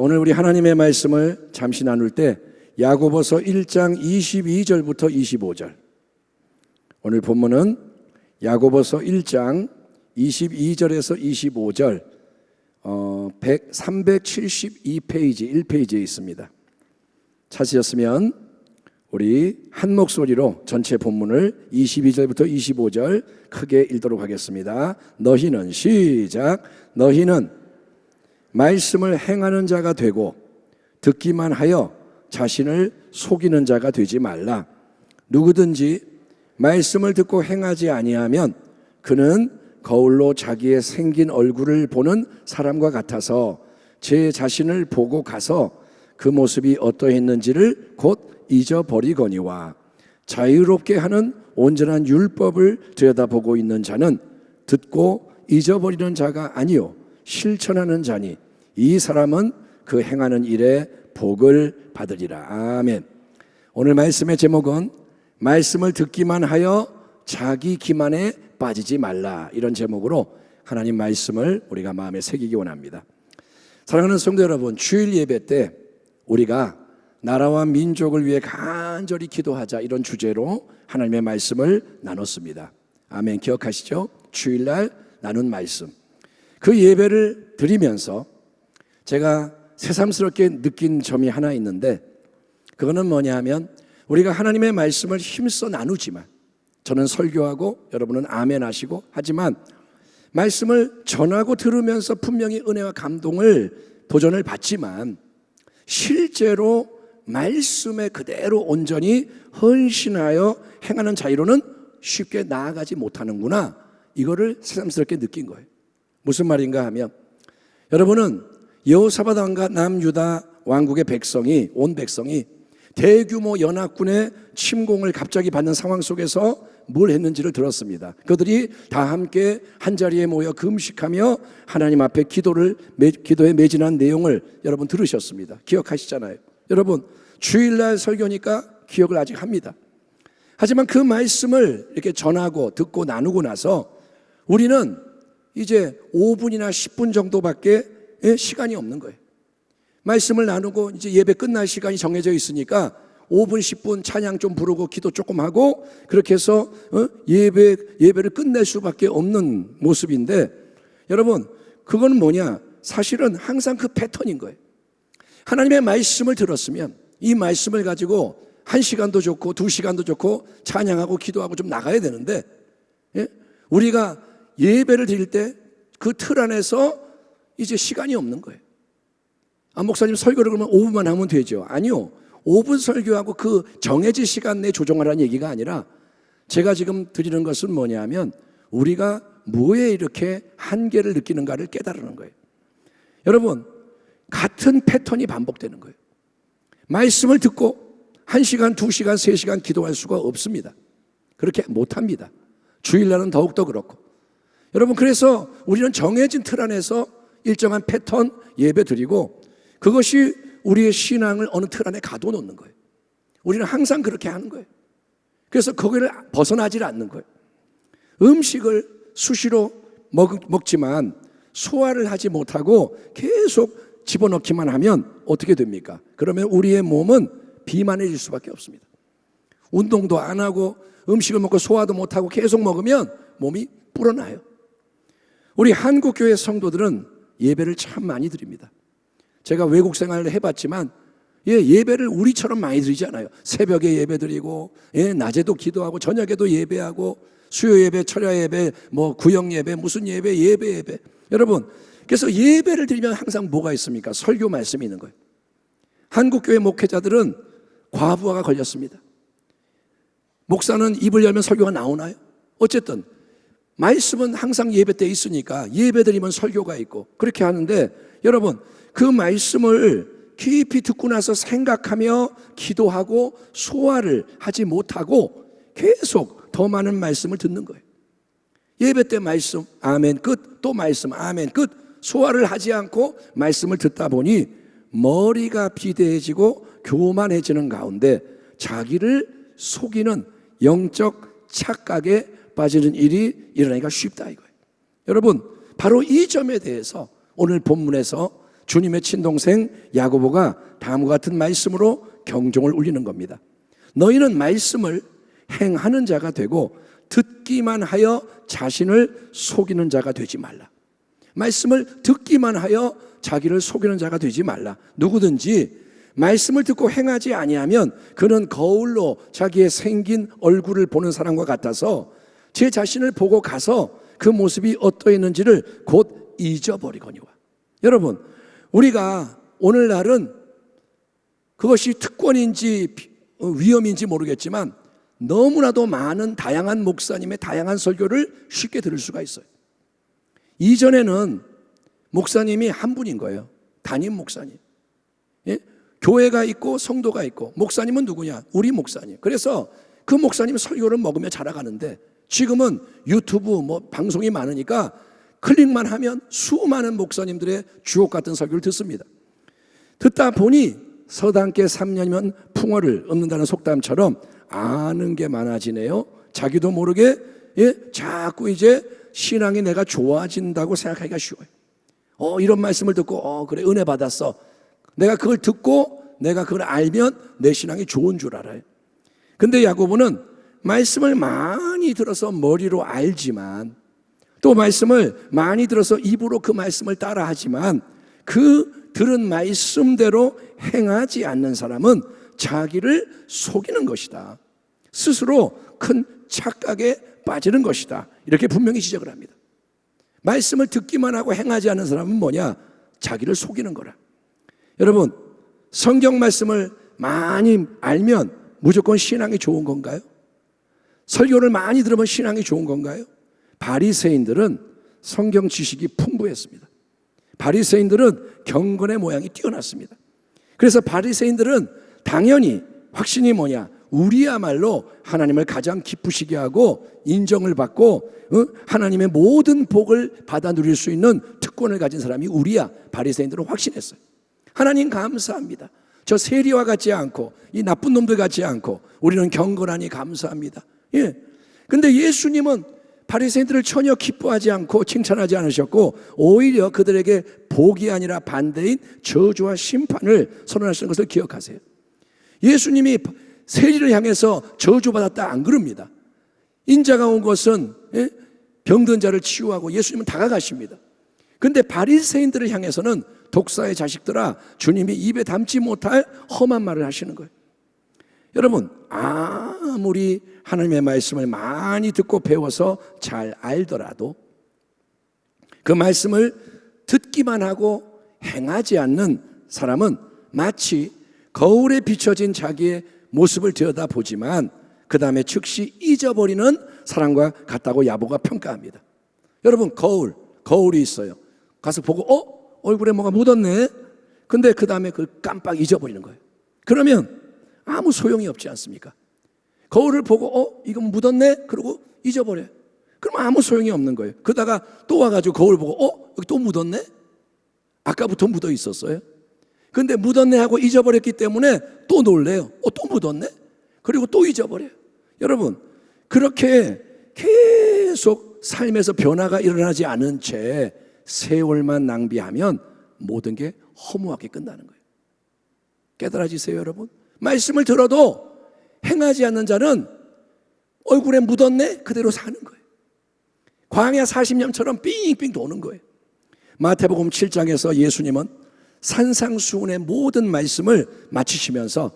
오늘 우리 하나님의 말씀을 잠시 나눌 때 야고보서 1장 22절부터 25절, 오늘 본문은 야고보서 1장 22절에서 25절 372페이지 1페이지에 있습니다. 찾으셨으면 우리 한 목소리로 전체 본문을 22절부터 25절 크게 읽도록 하겠습니다. 너희는, 시작. 너희는 말씀을 행하는 자가 되고 듣기만 하여 자신을 속이는 자가 되지 말라. 누구든지 말씀을 듣고 행하지 아니하면 그는 거울로 자기의 생긴 얼굴을 보는 사람과 같아서 제 자신을 보고 가서 그 모습이 어떠했는지를 곧 잊어버리거니와, 자유롭게 하는 온전한 율법을 들여다보고 있는 자는 듣고 잊어버리는 자가 아니요 실천하는 자니 이 사람은 그 행하는 일에 복을 받으리라. 아멘. 오늘 말씀의 제목은 말씀을 듣기만 하여 자기 기만에 빠지지 말라, 이런 제목으로 하나님 말씀을 우리가 마음에 새기기 원합니다. 사랑하는 성도 여러분, 주일 예배 때 우리가 나라와 민족을 위해 간절히 기도하자, 이런 주제로 하나님의 말씀을 나눴습니다. 아멘. 기억하시죠? 주일날 나눈 말씀. 그 예배를 드리면서 제가 새삼스럽게 느낀 점이 하나 있는데, 그거는 뭐냐 하면 우리가 하나님의 말씀을 힘써 나누지만, 저는 설교하고 여러분은 아멘 하시고 하지만 말씀을 전하고 들으면서 분명히 은혜와 감동을 도전을 받지만 실제로 말씀에 그대로 온전히 헌신하여 행하는 자유로는 쉽게 나아가지 못하는구나, 이거를 새삼스럽게 느낀 거예요. 무슨 말인가 하면, 여러분은 여호사밧 왕과 남유다 왕국의 백성이, 온 백성이 대규모 연합군의 침공을 갑자기 받는 상황 속에서 뭘 했는지를 들었습니다. 그들이 다 함께 한자리에 모여 금식하며 하나님 앞에 기도에 매진한 내용을 여러분 들으셨습니다. 기억하시잖아요. 여러분, 주일날 설교니까 기억을 아직 합니다. 하지만 그 말씀을 이렇게 전하고 듣고 나누고 나서 우리는 이제 5분이나 10분 정도밖에 시간이 없는 거예요. 말씀을 나누고 이제 예배 끝날 시간이 정해져 있으니까 5분, 10분 찬양 좀 부르고 기도 조금 하고 그렇게 해서 예배를 끝낼 수밖에 없는 모습인데, 여러분, 그건 뭐냐? 사실은 항상 그 패턴인 거예요. 하나님의 말씀을 들었으면 이 말씀을 가지고 1시간도 좋고 2시간도 좋고 찬양하고 기도하고 좀 나가야 되는데, 우리가 예배를 드릴 때 그 틀 안에서 이제 시간이 없는 거예요. 목사님 설교를 그러면 5분만 하면 되죠? 아니요. 5분 설교하고 그 정해진 시간 내에 조정하라는 얘기가 아니라, 제가 지금 드리는 것은 뭐냐면 우리가 뭐에 이렇게 한계를 느끼는가를 깨달는 거예요. 여러분, 같은 패턴이 반복되는 거예요. 말씀을 듣고 1시간, 2시간, 3시간 기도할 수가 없습니다. 그렇게 못합니다. 주일날은 더욱더 그렇고. 여러분, 그래서 우리는 정해진 틀 안에서 일정한 패턴 예배 드리고, 그것이 우리의 신앙을 어느 틀 안에 가둬놓는 거예요. 우리는 항상 그렇게 하는 거예요. 그래서 거기를 벗어나질 않는 거예요. 음식을 수시로 먹지만 소화를 하지 못하고 계속 집어넣기만 하면 어떻게 됩니까? 그러면 우리의 몸은 비만해질 수밖에 없습니다. 운동도 안 하고 음식을 먹고 소화도 못하고 계속 먹으면 몸이 불어나요. 우리 한국교회 성도들은 예배를 참 많이 드립니다. 제가 외국 생활을 해봤지만 예배를 우리처럼 많이 드리지 않아요. 새벽에 예배 드리고, 낮에도 기도하고, 저녁에도 예배하고, 수요 예배, 철야 예배, 구역 예배, 무슨 예배. 여러분, 그래서 예배를 드리면 항상 뭐가 있습니까? 설교 말씀이 있는 거예요. 한국교회 목회자들은 과부하가 걸렸습니다. 목사는 입을 열면 설교가 나오나요? 어쨌든 말씀은 항상 예배 때 있으니까 예배 드리면 설교가 있고 그렇게 하는데, 여러분, 그 말씀을 깊이 듣고 나서 생각하며 기도하고 소화를 하지 못하고 계속 더 많은 말씀을 듣는 거예요. 예배 때 말씀, 아멘, 끝, 또 말씀, 아멘, 끝, 소화를 하지 않고 말씀을 듣다 보니 머리가 비대해지고 교만해지는 가운데 자기를 속이는 영적 착각에 빠지는 일이 일어나기가 쉽다 이거예요. 여러분, 바로 이 점에 대해서 오늘 본문에서 주님의 친동생 야고보가 다음과 같은 말씀으로 경종을 울리는 겁니다. 너희는 말씀을 행하는 자가 되고 듣기만 하여 자신을 속이는 자가 되지 말라. 말씀을 듣기만 하여 자기를 속이는 자가 되지 말라. 누구든지 말씀을 듣고 행하지 아니하면 그는 거울로 자기의 생긴 얼굴을 보는 사람과 같아서 제 자신을 보고 가서 그 모습이 어떠했는지를 곧 잊어버리거니와. 여러분, 우리가 오늘날은 그것이 특권인지 위험인지 모르겠지만 너무나도 많은 다양한 목사님의 다양한 설교를 쉽게 들을 수가 있어요. 이전에는 목사님이 한 분인 거예요. 담임 목사님. 예? 교회가 있고 성도가 있고, 목사님은 누구냐? 우리 목사님. 그래서 그 목사님 설교를 먹으며 자라가는데 지금은 유튜브 방송이 많으니까 클릭만 하면 수많은 목사님들의 주옥 같은 설교를 듣습니다. 듣다 보니 서당계 3년이면 풍어를 읊는다는 속담처럼 아는 게 많아지네요. 자기도 모르게 자꾸 이제 신앙이 내가 좋아진다고 생각하기가 쉬워요. 이런 말씀을 듣고 그래 은혜 받았어. 내가 그걸 듣고 내가 그걸 알면 내 신앙이 좋은 줄 알아요. 근데 야고보는 말씀을 많이 들어서 머리로 알지만, 또 말씀을 많이 들어서 입으로 그 말씀을 따라하지만 그 들은 말씀대로 행하지 않는 사람은 자기를 속이는 것이다. 스스로 큰 착각에 빠지는 것이다. 이렇게 분명히 지적을 합니다. 말씀을 듣기만 하고 행하지 않는 사람은 뭐냐? 자기를 속이는 거라. 여러분, 성경 말씀을 많이 알면 무조건 신앙이 좋은 건가요? 설교를 많이 들으면 신앙이 좋은 건가요? 바리새인들은 성경 지식이 풍부했습니다. 바리새인들은 경건의 모양이 뛰어났습니다. 그래서 바리새인들은 당연히 확신이 뭐냐? 우리야말로 하나님을 가장 기쁘시게 하고 인정을 받고 하나님의 모든 복을 받아 누릴 수 있는 특권을 가진 사람이 우리야. 바리새인들은 확신했어요. 하나님 감사합니다. 저 세리와 같지 않고 이 나쁜 놈들 같지 않고 우리는 경건하니 감사합니다. 근데 예수님은 바리새인들을 전혀 기뻐하지 않고 칭찬하지 않으셨고 오히려 그들에게 복이 아니라 반대인 저주와 심판을 선언하시는 것을 기억하세요. 예수님이 세리를 향해서 저주받았다 안 그럽니다. 인자가 온 것은 병든 자를 치유하고 예수님은 다가가십니다. 그런데 바리새인들을 향해서는 독사의 자식들아, 주님이 입에 담지 못할 험한 말을 하시는 거예요. 여러분, 아무리 하나님의 말씀을 많이 듣고 배워서 잘 알더라도 그 말씀을 듣기만 하고 행하지 않는 사람은 마치 거울에 비춰진 자기의 모습을 들여다보지만 그 다음에 즉시 잊어버리는 사람과 같다고 야고보가 평가합니다. 여러분, 거울이 있어요. 가서 보고 얼굴에 뭐가 묻었네. 근데 그 다음에 그걸 깜빡 잊어버리는 거예요. 그러면 아무 소용이 없지 않습니까? 거울을 보고 이거 묻었네? 그러고 잊어버려요. 그럼 아무 소용이 없는 거예요. 그러다가 또 와가지고 거울 보고 여기 또 묻었네? 아까부터 묻어 있었어요. 근데 묻었네 하고 잊어버렸기 때문에 또 놀래요. 또 묻었네? 그리고 또 잊어버려요. 여러분, 그렇게 계속 삶에서 변화가 일어나지 않은 채 세월만 낭비하면 모든 게 허무하게 끝나는 거예요. 깨달아지세요, 여러분? 말씀을 들어도 행하지 않는 자는 얼굴에 묻었네? 그대로 사는 거예요. 광야 40년처럼 삥삥 도는 거예요. 마태복음 7장에서 예수님은 산상수훈의 모든 말씀을 마치시면서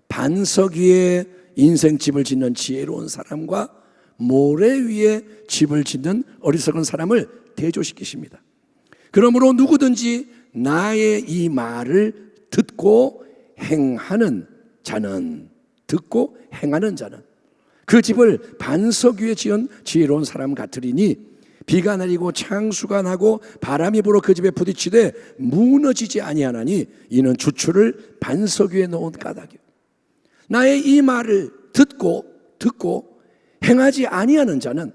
반석 위에 인생집을 짓는 지혜로운 사람과 모래 위에 집을 짓는 어리석은 사람을 대조시키십니다. 그러므로 누구든지 나의 이 말을 듣고 행하는 자는, 듣고 행하는 자는 그 집을 반석 위에 지은 지혜로운 사람 같으리니 비가 내리고 창수가 나고 바람이 불어 그 집에 부딪히되 무너지지 아니하나니 이는 주추를 반석 위에 놓은 까닭이요. 나의 이 말을 듣고 행하지 아니하는 자는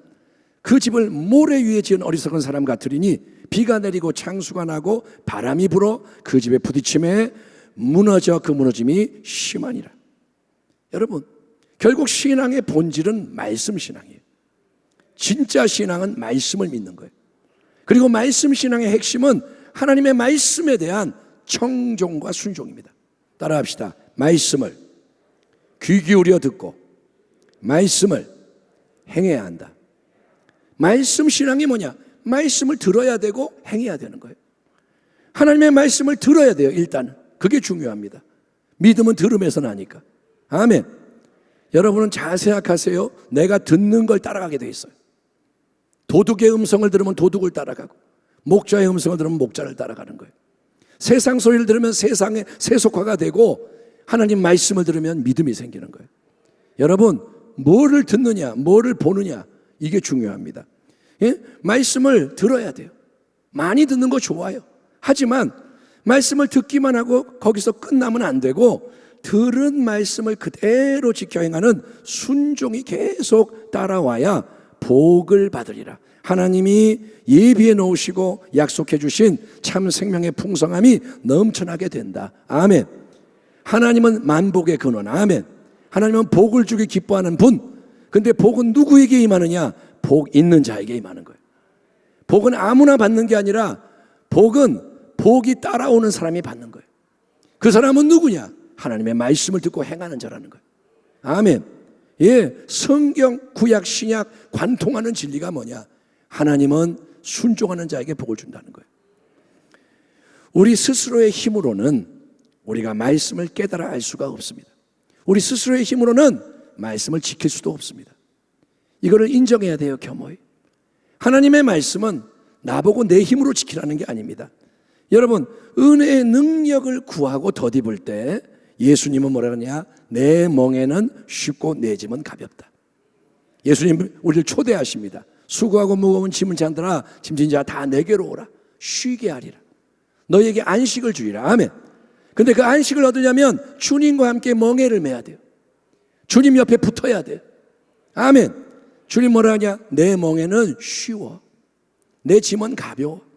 그 집을 모래 위에 지은 어리석은 사람 같으리니 비가 내리고 창수가 나고 바람이 불어 그 집에 부딪힘에 무너져 그 무너짐이 심하니라. 여러분, 결국 신앙의 본질은 말씀 신앙이에요. 진짜 신앙은 말씀을 믿는 거예요. 그리고 말씀 신앙의 핵심은 하나님의 말씀에 대한 청종과 순종입니다. 따라합시다. 말씀을 귀 기울여 듣고 말씀을 행해야 한다. 말씀 신앙이 뭐냐? 말씀을 들어야 되고 행해야 되는 거예요. 하나님의 말씀을 들어야 돼요. 일단은 그게 중요합니다. 믿음은 들음에서 나니까. 아멘. 여러분은 잘 생각하세요. 내가 듣는 걸 따라가게 돼 있어요. 도둑의 음성을 들으면 도둑을 따라가고, 목자의 음성을 들으면 목자를 따라가는 거예요. 세상 소리를 들으면 세상에 세속화가 되고, 하나님 말씀을 들으면 믿음이 생기는 거예요. 여러분, 뭐를 듣느냐, 뭐를 보느냐, 이게 중요합니다. 예? 말씀을 들어야 돼요. 많이 듣는 거 좋아요. 하지만 말씀을 듣기만 하고 거기서 끝나면 안 되고, 들은 말씀을 그대로 지켜 행하는 순종이 계속 따라와야 복을 받으리라. 하나님이 예비해 놓으시고 약속해 주신 참 생명의 풍성함이 넘쳐나게 된다. 아멘. 하나님은 만복의 근원. 아멘. 하나님은 복을 주기 기뻐하는 분. 근데 복은 누구에게 임하느냐? 복 있는 자에게 임하는 거예요. 복은 아무나 받는 게 아니라 복은 복이 따라오는 사람이 받는 거예요. 그 사람은 누구냐? 하나님의 말씀을 듣고 행하는 자라는 거예요. 아멘. 예, 성경, 구약, 신약 관통하는 진리가 뭐냐? 하나님은 순종하는 자에게 복을 준다는 거예요. 우리 스스로의 힘으로는 우리가 말씀을 깨달아 알 수가 없습니다. 우리 스스로의 힘으로는 말씀을 지킬 수도 없습니다. 이거를 인정해야 돼요, 겸허히. 하나님의 말씀은 나보고 내 힘으로 지키라는 게 아닙니다. 여러분, 은혜의 능력을 구하고 덧입을 때 예수님은 뭐라 그러냐? 내 멍에는 쉽고 내 짐은 가볍다. 예수님 우리를 초대하십니다. 수고하고 무거운 짐을 잔들아 짐진 자 다 내게로 오라. 쉬게 하리라. 너희에게 안식을 주리라. 아멘. 근데 그 안식을 얻으려면 주님과 함께 멍에를 매야 돼요. 주님 옆에 붙어야 돼요. 아멘. 주님 뭐라 하냐? 내 멍에는 쉬워. 내 짐은 가벼워.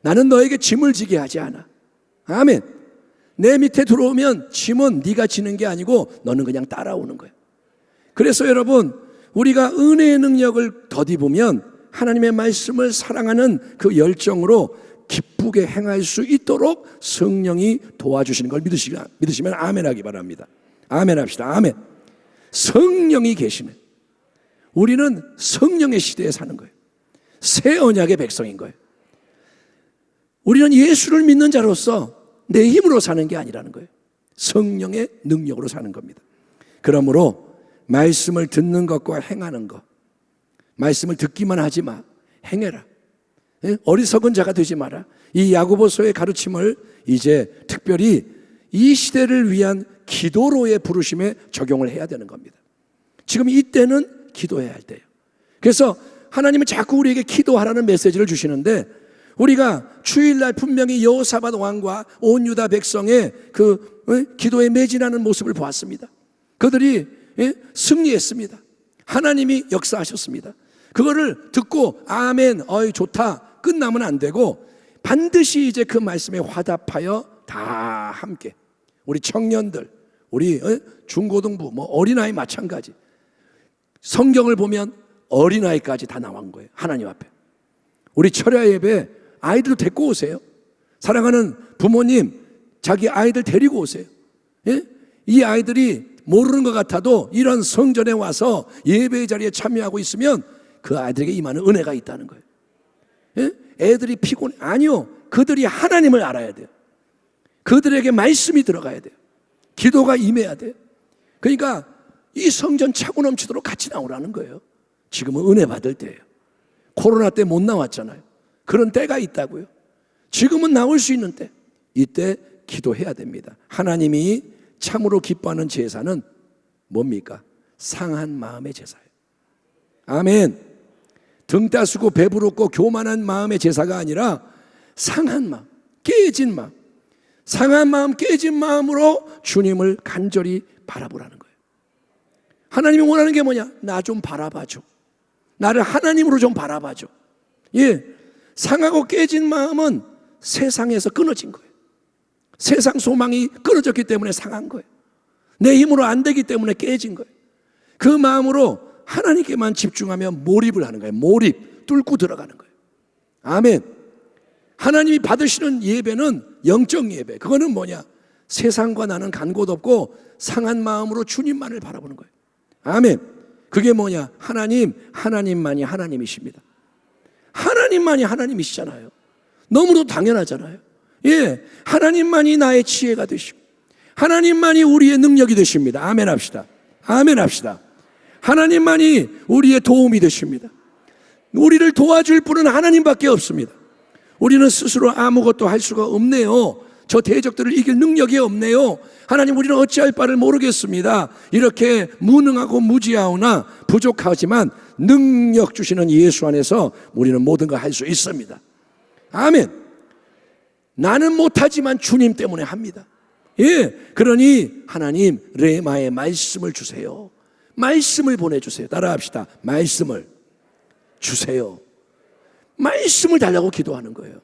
나는 너에게 짐을 지게 하지 않아. 아멘. 내 밑에 들어오면 짐은 네가 지는 게 아니고 너는 그냥 따라오는 거예요. 그래서 여러분, 우리가 은혜의 능력을 덧입으면 하나님의 말씀을 사랑하는 그 열정으로 기쁘게 행할 수 있도록 성령이 도와주시는 걸 믿으시면 아멘 하기 바랍니다. 아멘 합시다. 아멘. 성령이 계시네. 우리는 성령의 시대에 사는 거예요. 새 언약의 백성인 거예요. 우리는 예수를 믿는 자로서 내 힘으로 사는 게 아니라는 거예요. 성령의 능력으로 사는 겁니다. 그러므로 말씀을 듣는 것과 행하는 것, 말씀을 듣기만 하지 마, 행해라. 어리석은 자가 되지 마라. 이 야고보서의 가르침을 이제 특별히 이 시대를 위한 기도로의 부르심에 적용을 해야 되는 겁니다. 지금 이때는 기도해야 할 때예요. 그래서 하나님은 자꾸 우리에게 기도하라는 메시지를 주시는데, 우리가 주일날 분명히 여호사밧 왕과 온 유다 백성의 그 기도에 매진하는 모습을 보았습니다. 그들이 승리했습니다. 하나님이 역사하셨습니다. 그거를 듣고 아멘, 어이 좋다, 끝나면 안 되고 반드시 이제 그 말씀에 화답하여 다 함께, 우리 청년들, 우리 중고등부, 뭐 어린아이 마찬가지, 성경을 보면 어린아이까지 다 나온 거예요. 하나님 앞에. 우리 철야 예배 아이들 데리고 오세요. 사랑하는 부모님, 자기 아이들 데리고 오세요. 예? 이 아이들이 모르는 것 같아도 이런 성전에 와서 예배의 자리에 참여하고 있으면 그 아이들에게 임하는 은혜가 있다는 거예요. 예? 애들이 피곤해? 아니요. 그들이 하나님을 알아야 돼요. 그들에게 말씀이 들어가야 돼요. 기도가 임해야 돼요. 그러니까 이 성전 차고 넘치도록 같이 나오라는 거예요. 지금은 은혜 받을 때예요. 코로나 때 못 나왔잖아요. 그런 때가 있다고요. 지금은 나올 수 있는 때, 이때 기도해야 됩니다. 하나님이 참으로 기뻐하는 제사는 뭡니까? 상한 마음의 제사예요. 아멘. 등 따스고 배부르고 교만한 마음의 제사가 아니라 상한 마음, 깨진 마음, 상한 마음, 깨진 마음으로 주님을 간절히 바라보라는 거예요. 하나님이 원하는 게 뭐냐? 나 좀 바라봐줘. 나를 하나님으로 좀 바라봐줘. 예, 상하고 깨진 마음은 세상에서 끊어진 거예요. 세상 소망이 끊어졌기 때문에 상한 거예요. 내 힘으로 안 되기 때문에 깨진 거예요. 그 마음으로 하나님께만 집중하며 몰입을 하는 거예요. 몰입, 뚫고 들어가는 거예요. 아멘. 하나님이 받으시는 예배는 영적 예배. 그거는 뭐냐? 세상과 나는 간 곳 없고 상한 마음으로 주님만을 바라보는 거예요. 아멘. 그게 뭐냐? 하나님만이 하나님이십니다. 하나님만이 하나님이시잖아요. 너무도 당연하잖아요. 예, 하나님만이 나의 지혜가 되시고 하나님만이 우리의 능력이 되십니다. 아멘 합시다. 아멘 합시다. 하나님만이 우리의 도움이 되십니다. 우리를 도와줄 분은 하나님밖에 없습니다. 우리는 스스로 아무것도 할 수가 없네요. 저 대적들을 이길 능력이 없네요. 하나님, 우리는 어찌할 바를 모르겠습니다. 이렇게 무능하고 무지하오나 부족하지만 능력 주시는 예수 안에서 우리는 모든 걸 할 수 있습니다. 아멘. 나는 못하지만 주님 때문에 합니다. 예, 그러니 하나님 레마의 말씀을 주세요. 말씀을 보내주세요. 따라합시다. 말씀을 주세요. 말씀을 달라고 기도하는 거예요.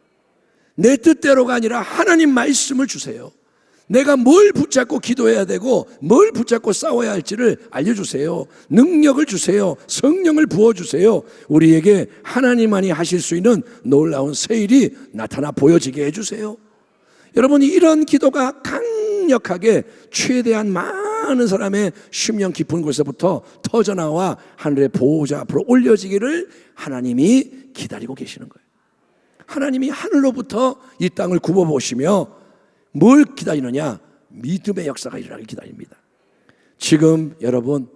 내 뜻대로가 아니라 하나님 말씀을 주세요. 내가 뭘 붙잡고 기도해야 되고 뭘 붙잡고 싸워야 할지를 알려주세요. 능력을 주세요. 성령을 부어주세요. 우리에게 하나님만이 하실 수 있는 놀라운 새 일이 나타나 보여지게 해주세요. 여러분, 이런 기도가 강력하게 최대한 많은 사람의 심령 깊은 곳에서부터 터져나와 하늘의 보호자 앞으로 올려지기를 하나님이 기다리고 계시는 거예요. 하나님이 하늘로부터 이 땅을 굽어보시며 뭘 기다리느냐? 믿음의 역사가 일어나길 기다립니다. 지금 여러분,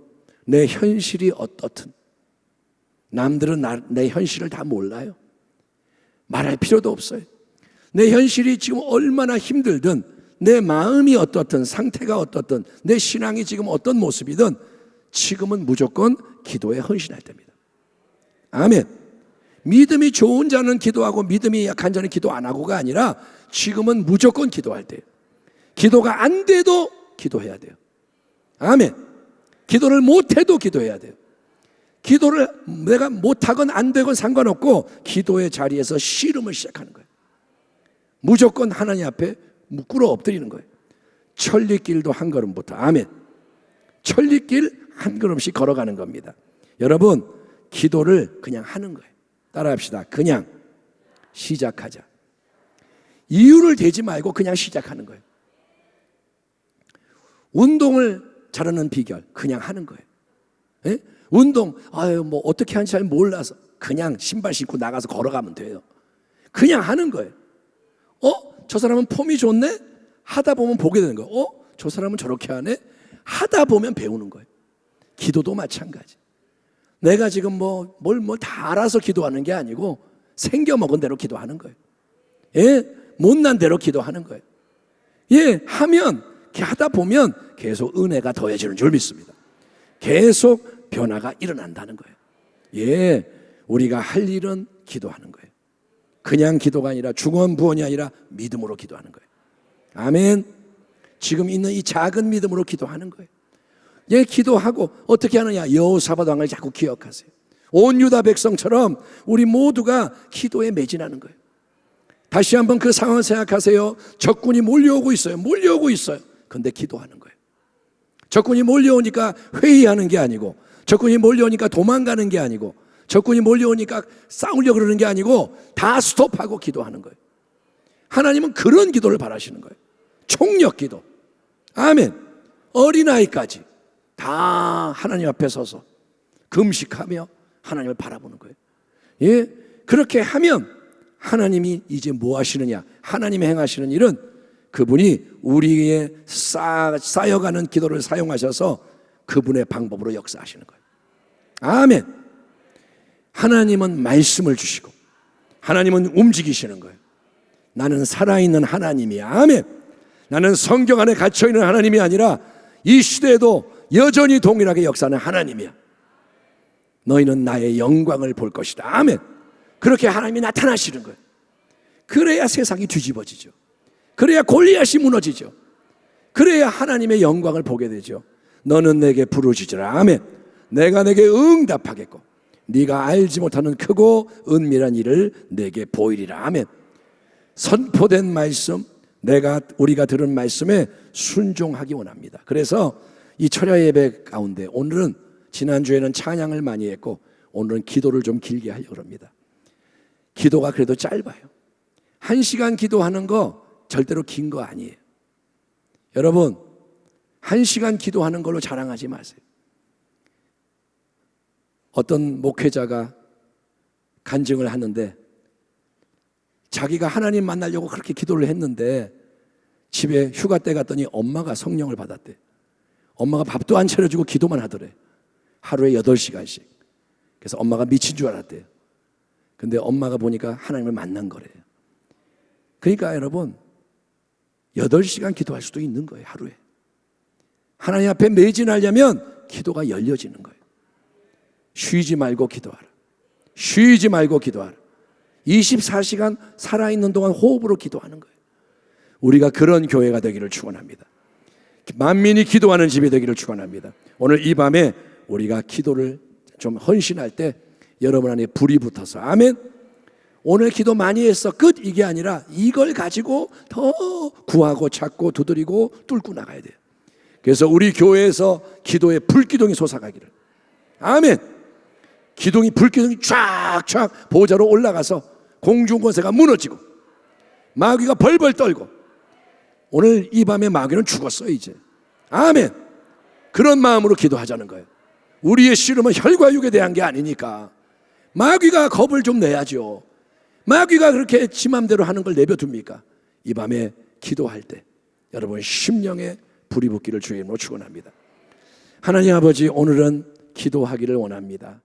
내 현실이 어떻든 남들은 내 현실을 다 몰라요. 말할 필요도 없어요. 내 현실이 지금 얼마나 힘들든, 내 마음이 어떻든, 상태가 어떻든, 내 신앙이 지금 어떤 모습이든 지금은 무조건 기도에 헌신할 때입니다. 아멘. 믿음이 좋은 자는 기도하고 믿음이 약한 자는 기도 안 하고가 아니라 지금은 무조건 기도할 때예요. 기도가 안 돼도 기도해야 돼요. 아멘. 기도를 못해도 기도해야 돼요. 기도를 내가 못하건 안 되건 상관없고 기도의 자리에서 씨름을 시작하는 거예요. 무조건 하나님 앞에 꿇어 엎드리는 거예요. 천리길도 한 걸음부터. 아멘. 천리길 한 걸음씩 걸어가는 겁니다. 여러분, 기도를 그냥 하는 거예요. 따라합시다. 그냥 시작하자. 이유를 대지 말고 그냥 시작하는 거예요. 운동을 잘하는 비결, 그냥 하는 거예요. 예? 운동, 뭐 어떻게 하는지 잘 몰라서 그냥 신발 신고 나가서 걸어가면 돼요. 그냥 하는 거예요. 저 사람은 폼이 좋네? 하다 보면 보게 되는 거예요. 저 사람은 저렇게 하네? 하다 보면 배우는 거예요. 기도도 마찬가지. 내가 지금 뭘 다 알아서 기도하는 게 아니고 생겨먹은 대로 기도하는 거예요. 예? 못난 대로 기도하는 거예요. 예, 하다 보면 계속 은혜가 더해지는 줄 믿습니다. 계속 변화가 일어난다는 거예요. 예, 우리가 할 일은 기도하는 거예요. 그냥 기도가 아니라 중언부언이 아니라 믿음으로 기도하는 거예요. 아멘. 지금 있는 이 작은 믿음으로 기도하는 거예요. 예, 기도하고 어떻게 하느냐? 여호사밧 왕을 자꾸 기억하세요. 온 유다 백성처럼 우리 모두가 기도에 매진하는 거예요. 다시 한번 그 상황을 생각하세요. 적군이 몰려오고 있어요. 그런데 기도하는 거예요. 적군이 몰려오니까 회의하는 게 아니고, 적군이 몰려오니까 도망가는 게 아니고, 적군이 몰려오니까 싸우려고 그러는 게 아니고 다 스톱하고 기도하는 거예요. 하나님은 그런 기도를 바라시는 거예요. 총력 기도. 아멘. 어린아이까지 다 하나님 앞에 서서 금식하며 하나님을 바라보는 거예요. 예, 그렇게 하면 하나님이 이제 뭐 하시느냐? 하나님이 행하시는 일은 그분이 우리의 쌓여가는 기도를 사용하셔서 그분의 방법으로 역사하시는 거예요. 아멘. 하나님은 말씀을 주시고 하나님은 움직이시는 거예요. 나는 살아있는 하나님이야. 아멘. 나는 성경 안에 갇혀있는 하나님이 아니라 이 시대에도 여전히 동일하게 역사하는 하나님이야. 너희는 나의 영광을 볼 것이다. 아멘. 그렇게 하나님이 나타나시는 거예요. 그래야 세상이 뒤집어지죠. 그래야 골리앗이 무너지죠. 그래야 하나님의 영광을 보게 되죠. 너는 내게 부르짖으라. 아멘. 내가 내게 응답하겠고 네가 알지 못하는 크고 은밀한 일을 내게 보이리라. 아멘. 선포된 말씀, 우리가 들은 말씀에 순종하기 원합니다. 그래서 이 철야 예배 가운데 오늘은, 지난주에는 찬양을 많이 했고 오늘은 기도를 좀 길게 하려고 합니다. 기도가 그래도 짧아요. 1시간 기도하는 거 절대로 긴 거 아니에요. 여러분, 1시간 기도하는 걸로 자랑하지 마세요. 어떤 목회자가 간증을 하는데 자기가 하나님 만나려고 그렇게 기도를 했는데 집에 휴가 때 갔더니 엄마가 성령을 받았대. 엄마가 밥도 안 차려주고 기도만 하더래. 하루에 8시간씩. 그래서 엄마가 미친 줄 알았대요. 근데 엄마가 보니까 하나님을 만난 거래요. 그러니까 여러분, 8시간 기도할 수도 있는 거예요, 하루에. 하나님 앞에 매진하려면 기도가 열려지는 거예요. 쉬지 말고 기도하라. 쉬지 말고 기도하라. 24시간 살아있는 동안 호흡으로 기도하는 거예요. 우리가 그런 교회가 되기를 축원합니다. 만민이 기도하는 집이 되기를 축원합니다. 오늘 이 밤에 우리가 기도를 좀 헌신할 때 여러분 안에 불이 붙어서, 아멘. 오늘 기도 많이 했어 끝, 이게 아니라 이걸 가지고 더 구하고 찾고 두드리고 뚫고 나가야 돼요. 그래서 우리 교회에서 기도의 불기둥이 솟아가기를, 아멘. 기둥이, 불기둥이 쫙쫙 보좌로 올라가서 공중권세가 무너지고 마귀가 벌벌 떨고, 오늘 이 밤에 마귀는 죽었어요 이제, 아멘. 그런 마음으로 기도하자는 거예요. 우리의 씨름은 혈과 육에 대한 게 아니니까 마귀가 겁을 좀 내야죠. 마귀가 그렇게 지 맘대로 하는 걸 내버둡니까? 이 밤에 기도할 때 여러분 심령에 불이 붙기를 주의 이름으로 축원합니다. 하나님 아버지, 오늘은 기도하기를 원합니다.